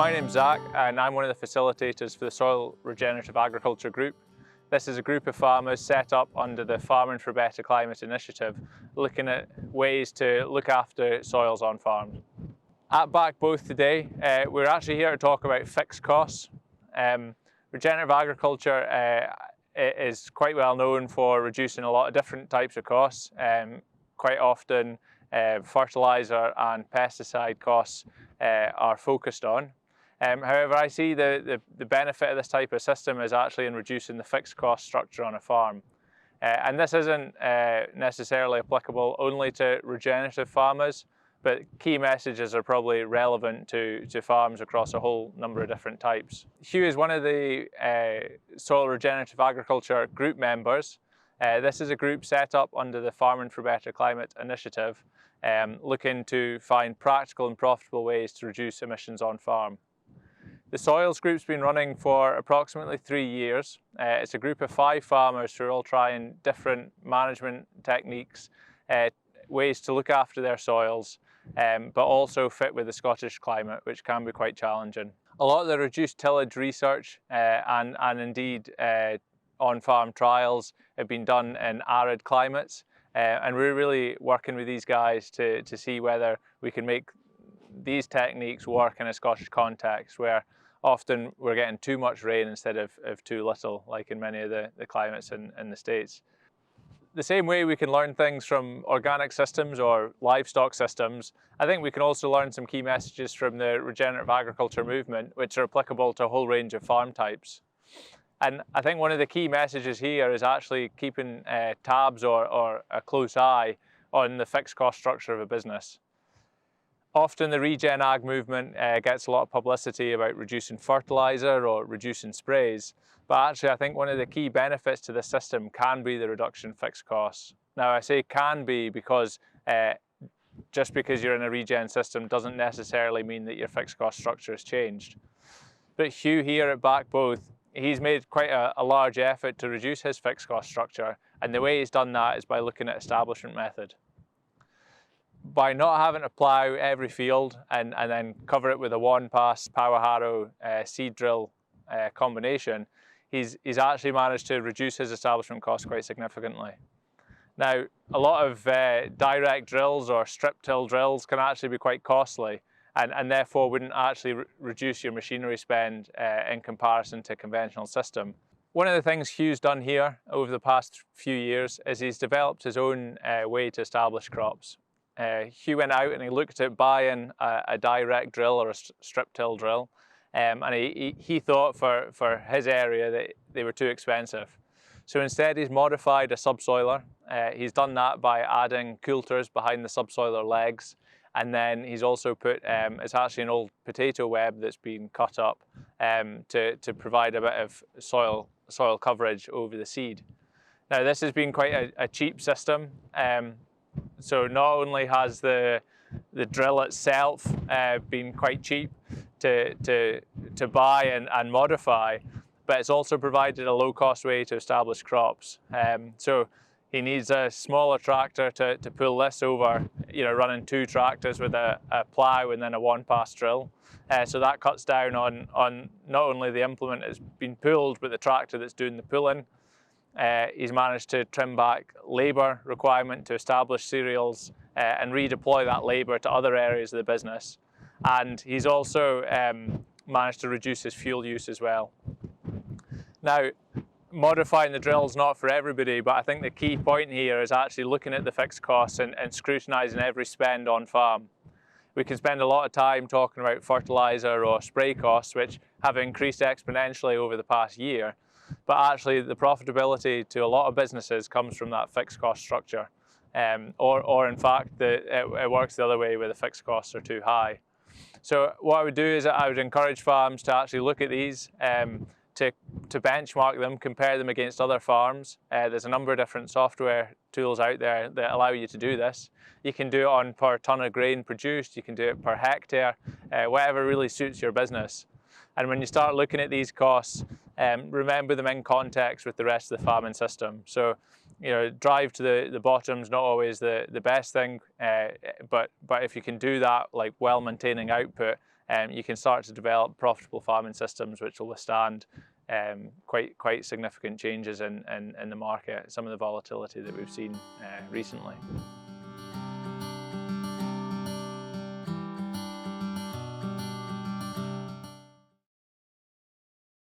My name's Zach and I'm one of the facilitators for the Soil Regenerative Agriculture Group. This is a group of farmers set up under the Farming for Better Climate initiative, looking at ways to look after soils on farms. At Backboath today, we're actually here to talk about fixed costs. Regenerative agriculture is quite well known for reducing a lot of different types of costs. Quite often fertiliser and pesticide costs are focused on. However, I see the benefit of this type of system is actually in reducing the fixed cost structure on a farm. And this isn't necessarily applicable only to regenerative farmers, but key messages are probably relevant to farms across a whole number of different types. Hugh is one of the Soil Regenerative Agriculture group members. This is a group set up under the Farming for Better Climate initiative, looking to find practical and profitable ways to reduce emissions on farm. The Soils group's been running for approximately 3 years. It's a group of 5 farmers who are all trying different management techniques, ways to look after their soils, but also fit with the Scottish climate, which can be quite challenging. A lot of the reduced tillage research and indeed on-farm trials have been done in arid climates, and we're really working with these guys to see whether we can make these techniques work in a Scottish context where often we're getting too much rain instead of too little, like in many of the climates in the States. The same way we can learn things from organic systems or livestock systems, I think we can also learn some key messages from the regenerative agriculture movement, which are applicable to a whole range of farm types. And I think one of the key messages here is actually keeping tabs or a close eye on the fixed cost structure of a business. Often the regen ag movement gets a lot of publicity about reducing fertiliser or reducing sprays, but actually I think one of the key benefits to this system can be the reduction in fixed costs. Now I say can be because just because you're in a regen system doesn't necessarily mean that your fixed cost structure has changed. But Hugh here at Backboath, he's made quite a large effort to reduce his fixed cost structure, and the way he's done that is by looking at establishment method. By not having to plough every field and then cover it with a one-pass power harrow seed drill combination, he's actually managed to reduce his establishment costs quite significantly. Now, a lot of direct drills or strip till drills can actually be quite costly and therefore wouldn't actually reduce your machinery spend in comparison to a conventional system. One of the things Hugh's done here over the past few years is he's developed his own way to establish crops. Hugh went out and he looked at buying a direct drill or a strip till drill, and he thought for his area that they were too expensive. So instead he's modified a subsoiler. He's done that by adding coulters behind the subsoiler legs, and then he's also put, it's actually an old potato web that's been cut up to provide a bit of soil coverage over the seed. Now this has been quite a cheap system. So not only has the drill itself been quite cheap to buy and modify, but it's also provided a low-cost way to establish crops. So he needs a smaller tractor to pull this over, running 2 tractors with a plough and then a one-pass drill. So that cuts down on not only the implement that's been pulled, but the tractor that's doing the pulling. He's managed to trim back labour requirement to establish cereals and redeploy that labour to other areas of the business. And he's also managed to reduce his fuel use as well. Now, modifying the drill is not for everybody, but I think the key point here is actually looking at the fixed costs and scrutinising every spend on farm. We can spend a lot of time talking about fertiliser or spray costs, which have increased exponentially over the past year. But actually the profitability to a lot of businesses comes from that fixed cost structure. Or in fact, it works the other way where the fixed costs are too high. So what I would do is I would encourage farms to actually look at these, to benchmark them, compare them against other farms. There's a number of different software tools out there that allow you to do this. You can do it on per tonne of grain produced, you can do it per hectare, whatever really suits your business. And when you start looking at these costs, remember them in context with the rest of the farming system. So, drive to the bottom's not always the best thing, but if you can do that, like well maintaining output, you can start to develop profitable farming systems which will withstand quite significant changes in the market, some of the volatility that we've seen recently.